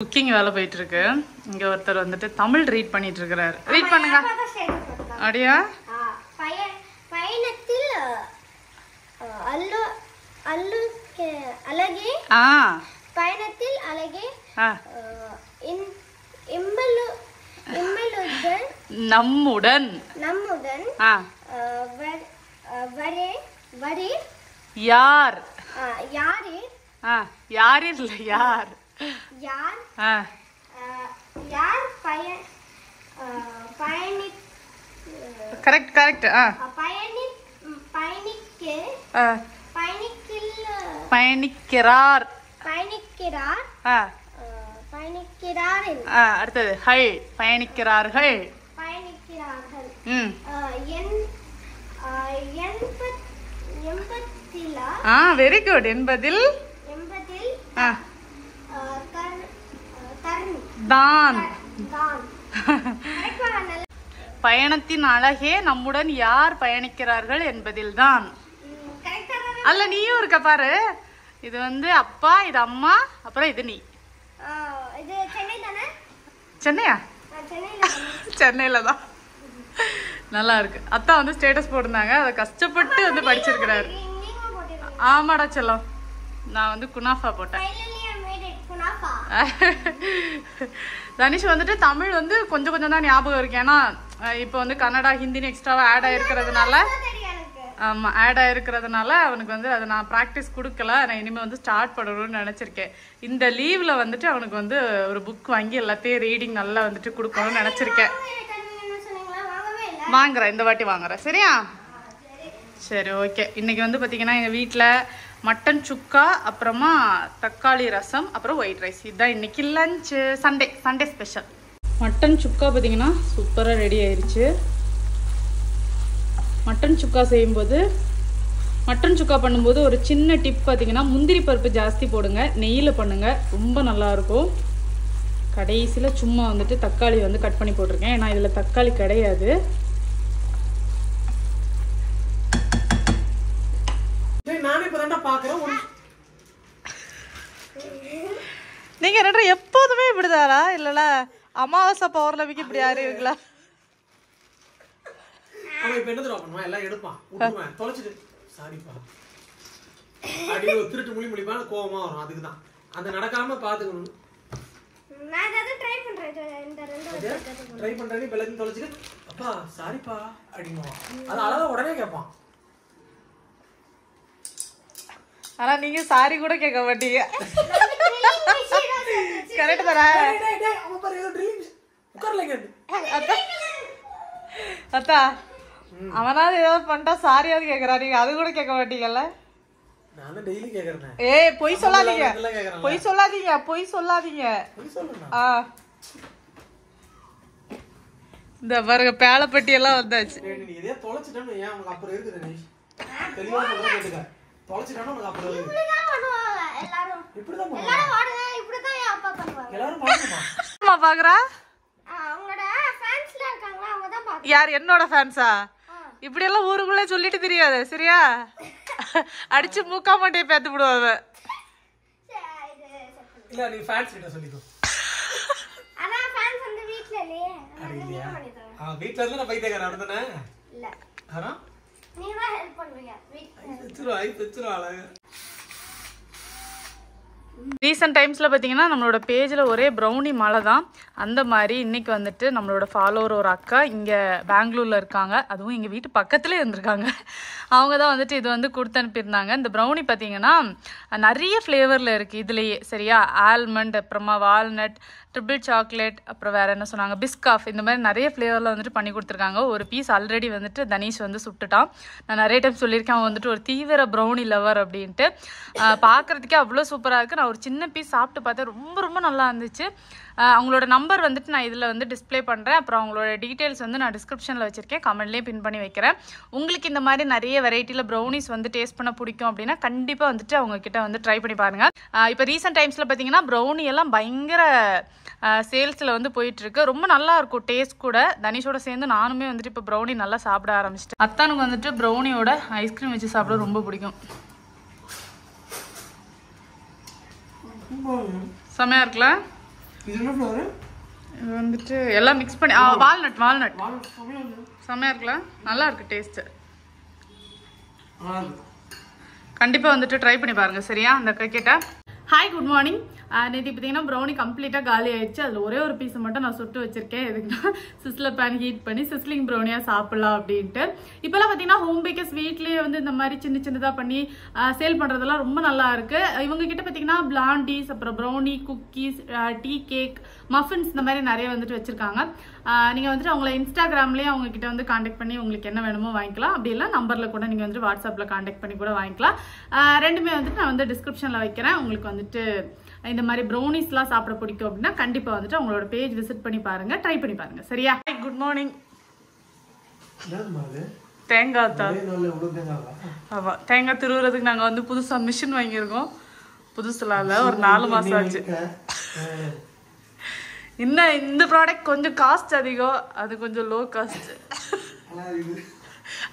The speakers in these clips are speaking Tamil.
குக்கிங் வேலை போயிட்டு இருக்கு. இங்க ஒருத்தர் வந்துட்டு தமிழ் ரீட் பண்ணிட்டு இருக்காரு. ரீட் பண்ணுங்க. அப்படியா? பயணத்தில் அழகே பயணத்தில் அழகே நம்முடன் யார் யாரில் யார் யார் யார் கரெக்ட் கரெக்ட் பயணிக்கிறார் அடுத்தது ஹள் பயணிக்கிறார்கள் வெரி குட். என்பதில் தான் பயணத்தின் அழகே நம்முடன் யார் பயணிக்கிறார்கள் என்பதில் தான். அல்ல நீயும் இருக்க பாரு. இது வந்து அப்பா, இது அம்மா, அப்புறம் இது நீ. சென்னையா? சென்னையில தான். நல்லா இருக்கு. அத்தா வந்து ஸ்டேட்டஸ் போட்டிருந்தாங்க. அதை கஷ்டப்பட்டு வந்து படிச்சிருக்கிறாரு. ஆமாடா செல்லம். நான் வந்து குனாஃபா போட்டேன். தனிஷ் வந்துட்டு தமிழ் வந்து கொஞ்சம் கொஞ்சம் தான் ஞாபகம் இருக்கு. ஏன்னா இப்போ வந்து கன்னடா ஹிந்தின்னு எக்ஸ்ட்ராவா ஆட் ஆயிருக்கிறதுனால ஆமாம் ஆட் ஆயிருக்கிறதுனால அவனுக்கு வந்து அதை நான் ப்ராக்டிஸ் கொடுக்கல. நான் இனிமேல் வந்து ஸ்டார்ட் பண்ணணும்னு நினச்சிருக்கேன். இந்த லீவில் வந்துட்டு அவனுக்கு வந்து ஒரு புக் வாங்கி எல்லாத்தையும் ரீடிங் நல்லா வந்துட்டு கொடுக்கணும்னு நினச்சிருக்கேன். வாங்குறேன், இந்த வாட்டி வாங்குறேன். சரியா? சரி ஓகே. இன்னைக்கு வந்து பார்த்தீங்கன்னா எங்கள் வீட்டில் மட்டன் சுக்கா, அப்புறமா தக்காளி ரசம், அப்புறம் ஒயிட் ரைஸ். இதுதான் இன்னைக்கு லஞ்சு. Sunday special. மட்டன் சுக்கா பார்த்தீங்கன்னா சூப்பராக ரெடி ஆயிடுச்சு. மட்டன் சுக்கா செய்யும்போது மட்டன் சுக்கா பண்ணும்போது ஒரு சின்ன டிப் பார்த்தீங்கன்னா முந்திரி பருப்பு ஜாஸ்தி போடுங்க, நெய்யில் பண்ணுங்க, ரொம்ப நல்லாயிருக்கும். கடைசியில் சும்மா வந்துட்டு தக்காளி வந்து கட் பண்ணி போட்டிருக்கேன். ஏன்னா இதில் தக்காளி கிடையாது. நீங்க ரெண்டு எப்போதுமே இப்படிதாரா? இல்லல அமாவாசை பௌர்ணமிக்கு இப்படி யாரு இருக்கல? அவன் இப்ப என்ன தெரியுமா பண்ணுவான்? எல்லாம் எடுப்பான், விட்டுருவான், தொலைச்சிட்டு சாரிப்பா அப்படி ஒரு திருட்டு முழிப்பான கோவமா வரும். அதுக்கு தான் அந்த நடக்காம பாத்துக்கணும். நான் அத ட்ரை பண்றேன். இந்த ரெண்டு ட்ரை பண்றேன்னு பெலன்னு தொலைச்சிட்டு அப்பா சாரிப்பா அப்படிங்குவான். அது அழகா உடனே கேட்பான். ஆனா நீங்க சாரி கூட கேட்க மாட்டீங்க. கரெக்ட் தானே? அத்தா அவனாவது ஏதாவது பண்ணிட்டா சாரியாவது கேக்குறா, நீங்க அது கூட கேட்க மாட்டீங்கல்ல? நானும் டெய்லி கேக்குறேன். ஏய் பொய் சொல்லாதீங்க, பொய் சொல்லாதீங்க, பொய் சொல்லாதீங்க. இந்த பாருங்க பேலப்பட்டி எல்லாம் வந்தாச்சு. நீ இதே தொலைச்சிட்டேன்னு ஏன் உனக்கு அப்புறம் இருக்குது நீ தெளிவா சொல்ல கேட்டுக்க. தொலைச்சிட்டேன்னா உனக்கு அப்புறம் இருக்குது. இப்படிதான் பண்ணுவாங்க எல்லாரும். இப்படிதான் எல்லாரும் வாடுங்க. இப்படிதான் என் அப்பா பண்ணுவாங்க. எல்லாரும் பாருமா. அம்மா பாக்குறா? அவங்களோட ஃபேன்ஸ்ல இருக்காங்க, அவங்க தான் பாக்குறாங்க. யார்? என்னோட ஃபேன்ஸா? இப்படி எல்லாம் ஊருக்குள்ள சொல்லிட்டு தெரியாது. சரியா? அடிச்சு மூக்கா மாட்டே பேத்து விடுவாங்க. இல்ல நீ ஃபேன்ஸ் கிட்ட சொல்லிக்கோ. அதான் ஃபேன்ஸ் வந்து வீட்ல இல்லையே. வீட்ல இருந்து நான் பைத்தியக்காரன் அப்படிதானே? இல்ல. ஆனா நீங்க தான் ஹெல்ப் பண்ணுவீங்க வீட்ல. ஐ வெச்சுரு அழகா. ரீசெண்ட் டைம்ஸில் பார்த்தீங்கன்னா நம்மளோட பேஜில் ஒரே ப்ரௌனி மழை தான். அந்த மாதிரி இன்றைக்கி வந்துட்டு நம்மளோட ஃபாலோவர் ஒரு அக்கா இங்கே பெங்களூரில் இருக்காங்க. அதுவும் எங்கள் வீட்டு பக்கத்துலேயே இருந்திருக்காங்க. அவங்க தான் வந்துட்டு இது வந்து கொடுத்து அனுப்பியிருந்தாங்க. இந்த ப்ரௌனி பார்த்தீங்கன்னா நிறைய ஃப்ளேவரில் இருக்குது இதுலேயே. சரியா? ஆல்மண்ட், அப்புறமா வால்நட், ட்ரிபிள் சாக்லேட், அப்புறம் வேறு என்ன சொன்னாங்க, பிஸ்காஃப், இந்த மாதிரி நிறைய ஃப்ளேவரில் வந்துட்டு பண்ணி கொடுத்துருக்காங்க. ஒரு பீஸ் ஆல்ரெடி வந்துட்டு தனீஷ் வந்து சுட்டுட்டான். நான் நிறைய டைம் சொல்லியிருக்கேன் அவன் வந்துட்டு ஒரு தீவிர ப்ரௌனி லவர் அப்படின்ட்டு. பார்க்குறதுக்கே அவ்வளோ சூப்பராக இருக்குது. நான் ஒரு சின்ன பீஸ் சாப்பிட்டு பார்த்தேன், ரொம்ப ரொம்ப நல்லா இருந்துச்சு. அவங்களோட நம்பர் வந்துட்டு நான் இதில் வந்து டிஸ்பிளே பண்ணுறேன். அப்புறம் அவங்களோட டீட்டெயில்ஸ் வந்து நான் டிஸ்கிரிப்ஷனில் வச்சுருக்கேன், கமெண்ட்லேயே பின் பண்ணி வைக்கிறேன். உங்களுக்கு இந்த மாதிரி நிறைய வெரைட்டியில் ப்ரௌனிஸ் வந்து டேஸ்ட் பண்ண பிடிக்கும் அப்படின்னா கண்டிப்பாக வந்துட்டு அவங்கக்கிட்ட வந்து ட்ரை பண்ணி பாருங்கள். இப்போ ரீசெண்ட் டைம்ஸில் பார்த்தீங்கன்னா ப்ரௌனி எல்லாம் பயங்கர சேல்ஸில் வந்து போயிட்டுருக்கு. ரொம்ப நல்லா இருக்கும் டேஸ்ட் கூட. தனிஷோட சேர்ந்து நானுமே வந்துட்டு இப்போ ப்ரௌனி நல்லா சாப்பிட ஆரம்பிச்சிட்டேன். அத்தானுக்கு வந்துட்டு ப்ரௌனியோட ஐஸ்கிரீம் வச்சு சாப்பிட ரொம்ப பிடிக்கும். செம்மையாக இருக்குல்ல? இது என்ன ஃப்ளவர்? இது வந்துட்டு எல்லாம் மிக்ஸ் பண்ணி வால்நட் செம்மையா இருக்குல்ல, நல்லா இருக்கு டேஸ்ட். கண்டிப்பா வந்துட்டு ட்ரை பண்ணி பாருங்க சரியா அந்த கிரிக்கெட்டை. Hi good morning. நேற்று பார்த்தீங்கன்னா ப்ரௌனி கம்ப்ளீட்டாக காலி ஆயிடுச்சு. அதில் ஒரே ஒரு பீஸ் மட்டும் நான் சுட்டு வச்சிருக்கேன். எதுக்குன்னா சிஸ்லர் பேன் ஹீட் பண்ணி சிஸ்லிங் ப்ரௌனியாக சாப்பிடலாம் அப்படின்ட்டு. இப்போல்லாம் பார்த்தீங்கன்னா ஹோம் பேக்கர்ஸ் வீட்லேயே வந்து இந்த மாதிரி சின்னதாக பண்ணி சேல் பண்ணுறதெல்லாம் ரொம்ப நல்லா இருக்கு. இவங்க கிட்ட பார்த்தீங்கன்னா பிளாண்டீஸ், அப்புறம் brownie, cookies, tea cake, muffins இந்த மாதிரி நிறைய வந்துட்டு வச்சிருக்காங்க. நீங்கள் வந்துட்டு அவங்கள இன்ஸ்டாகிராம்லேயே அவங்க கிட்ட வந்து காண்டாக்ட் பண்ணி உங்களுக்கு என்ன வேணுமோ வாங்கிக்கலாம். அப்படி இல்லை நம்பரில் கூட நீங்கள் வந்து வாட்ஸ்அப்பில் காண்டாக்ட் பண்ணி கூட வாங்கிக்கலாம். ரெண்டுமே வந்துட்டு நான் வந்து டிஸ்கிரிப்ஷனில் வைக்கிறேன். உங்களுக்கு வந்துட்டு இந்த மாதிரி ப்ரௌனிஸ்லாம் சாப்பிட பிடிக்கும் அப்படின்னா கண்டிப்பாக வந்துட்டு அவங்களோட பேஜ் விசிட் பண்ணி பாருங்க, ட்ரை பண்ணி பாருங்க சரியா. Good morning. தேங்காய் தான். ஆமாம், தேங்காய் திருவுறதுக்கு நாங்கள் வந்து புதுசாக மிஷின் வாங்கியிருக்கோம். புதுசுலாம் இல்லை, ஒரு 4 மாதம் ஆச்சு. இன்னும் இந்த ப்ராடக்ட் கொஞ்சம் காஸ்ட் அதிகம், அது கொஞ்சம் லோ காஸ்ட்.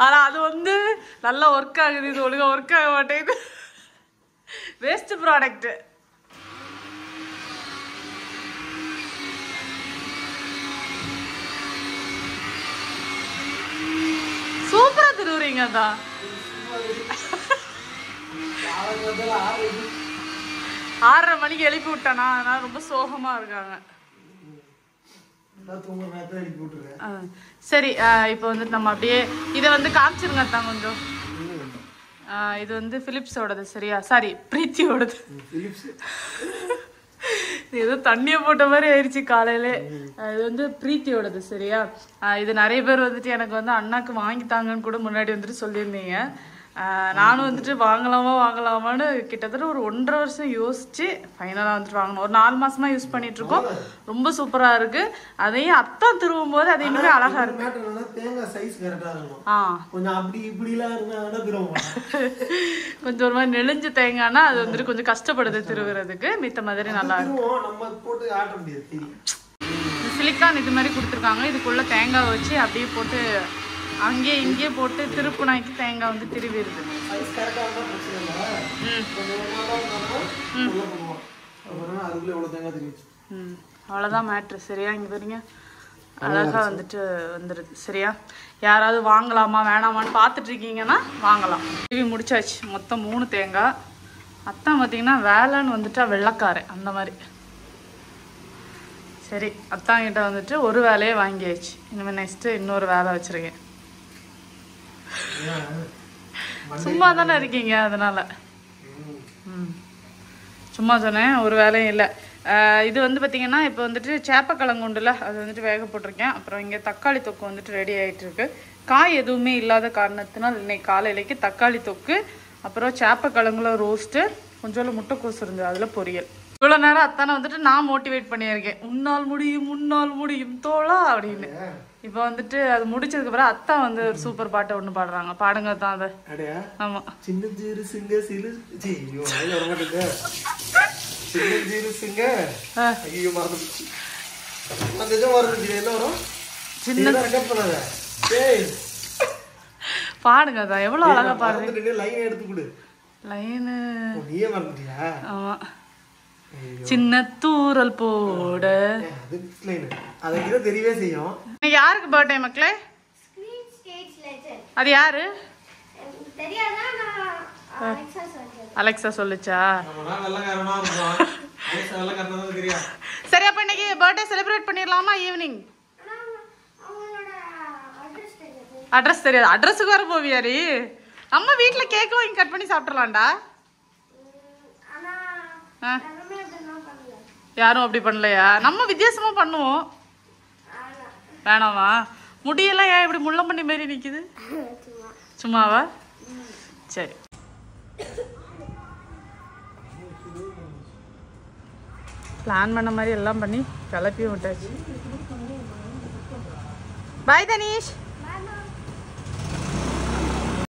ஆனால் அது வந்து நல்லா ஒர்க் ஆகுது, இது ஒழுங்காக ஒர்க் ஆக மாட்டேங்குது. Waste product. சூப்பரா திருவுறீங்க. தான் 6:30 மணிக்கு எழுப்பி விட்டானா, அதனால ரொம்ப சோகமா இருக்காங்க. சரி, இப்போ வந்து நம்ம அப்படியே இதை வந்து காமிச்சிருங்க தான் கொஞ்சம். இது வந்து பிலிப்ஸோடது சரியா, சாரி பிரீத்தியோடது. ஏதோ தண்ணியை போட்ட மாதிரி ஆயிடுச்சு காலையில. இது வந்து பிரீத்தியோடது சரியா. இது நிறைய பேர் வந்துட்டு எனக்கு வந்து அண்ணாக்கு வாங்கித்தாங்கன்னு கூட முன்னாடி வந்துட்டு சொல்லியிருந்தீங்க. நானும் வந்துட்டு வாங்கலாமான்னு கிட்டத்தட்ட ஒரு 1.5 வருஷம் யோசிச்சு ஃபைனலாக வந்துட்டு வாங்கணும். ஒரு 4 மாசமா யூஸ் பண்ணிட்டு இருக்கோம். ரொம்ப சூப்பரா இருக்கு. அதையும் அத்தான் திருவும் போது அது இன்னுமே அழகா இருக்கு. கொஞ்சம் ஒரு மாதிரி நெளிஞ்ச தேங்காய்னா அது வந்துட்டு கொஞ்சம் கஷ்டப்படுது திருவுறதுக்கு. மித்த மாதிரி நல்லா இருக்கு. சிலிக்கான் இது மாதிரி கொடுத்துருக்காங்க. இதுக்குள்ள தேங்காய் வச்சு அப்படியே போட்டு அங்கேயே இங்கேயே போட்டு திருப்புனாக்கி தேங்காய் வந்து திருவிடுது. அவ்வளோதான் மேட்ரு சரியா. இங்கே பாருங்க அழகா வந்துட்டு வந்துடுது சரியா. யாராவது வாங்கலாமா வேணாமான்னு பார்த்துட்டு இருக்கீங்கன்னா வாங்கலாம். திருவி முடிச்சாச்சு. மொத்தம் 3 தேங்காய். அத்தான் பார்த்தீங்கன்னா வேலைன்னு வந்துட்டா வெள்ளைக்காரன் அந்த மாதிரி. சரி, அத்தாங்கிட்ட வந்துட்டு ஒரு வேலையே வாங்கியாச்சு. இனிமேல் நெக்ஸ்ட்டு இன்னொரு வேலை வச்சுருக்கேன். சும்மா தானே இருக்கீங்க அதனால. சும்மா சொன்னேன், ஒரு வேலையும் இல்லை. இது வந்து பார்த்தீங்கன்னா இப்போ வந்துட்டு சேப்பக்கிழங்கு உண்டுல, அது வந்துட்டு வேக போட்டிருக்கேன். அப்புறம் இங்கே தக்காளி தொக்கு வந்துட்டு ரெடி ஆகிட்டு இருக்கு. காய் எதுவுமே இல்லாத காரணத்தினால் இன்னைக்கு காலையிலேக்கு தக்காளி தொக்கு, அப்புறம் சேப்பக்கிழங்குல ரோஸ்ட்டு, கொஞ்சோண்டு முட்டைக்கோசு இருந்தது அதில் பொரியல். இவ்வளோ நேரம் அத்தானை வந்துட்டு நான் மோட்டிவேட் பண்ணியிருக்கேன். உன்னால் முடியும் தோழா அப்படின்னு. இப்போ வந்துட்டு அது முடிச்சதுக்கு அப்புறம் அத்தா வந்து ஒரு சூப்பர் பாட்டை ஒன்று பாடுறாங்க. பாடுங்க தான் அதை. ஆமா, சின்ன ஜீரு சிங்க சிலு பாடுங்க தான். எவ்வளோ அழகா பாடுங்க. லைனு ஆமா. சின்ன தூரல் போட தெரியவே செய்யும். யாருக்கு பர்த்டே மக்களே? அது யாரு? அலெக்சா சொல்லுச்சா? சரி, அப்ப இன்னைக்கு பர்த்டே செலிப்ரேட் பண்ணிடலாமா? ஈவினிங் அட்ரஸ் தெரியாது. அட்ரஸுக்கு வர போவியாரி? நம்ம வீட்டுல கேக் வாங்கி கட் பண்ணி சாப்பிடலாம்டா. யாரும் அப்படி பண்ணலையா? நம்ம வித்தியாசமா பண்ணுவோம். வேணாமா? முடியெல்லாம் ஏன் இப்படி முள்ளம்பண்ணி மாரி நிக்குது? சும்மாவா? சரி, பிளான் பண்ண மாதிரி எல்லாம் பண்ணி கிளப்பி விட்டாச்சு. பாய் தனீஷ்.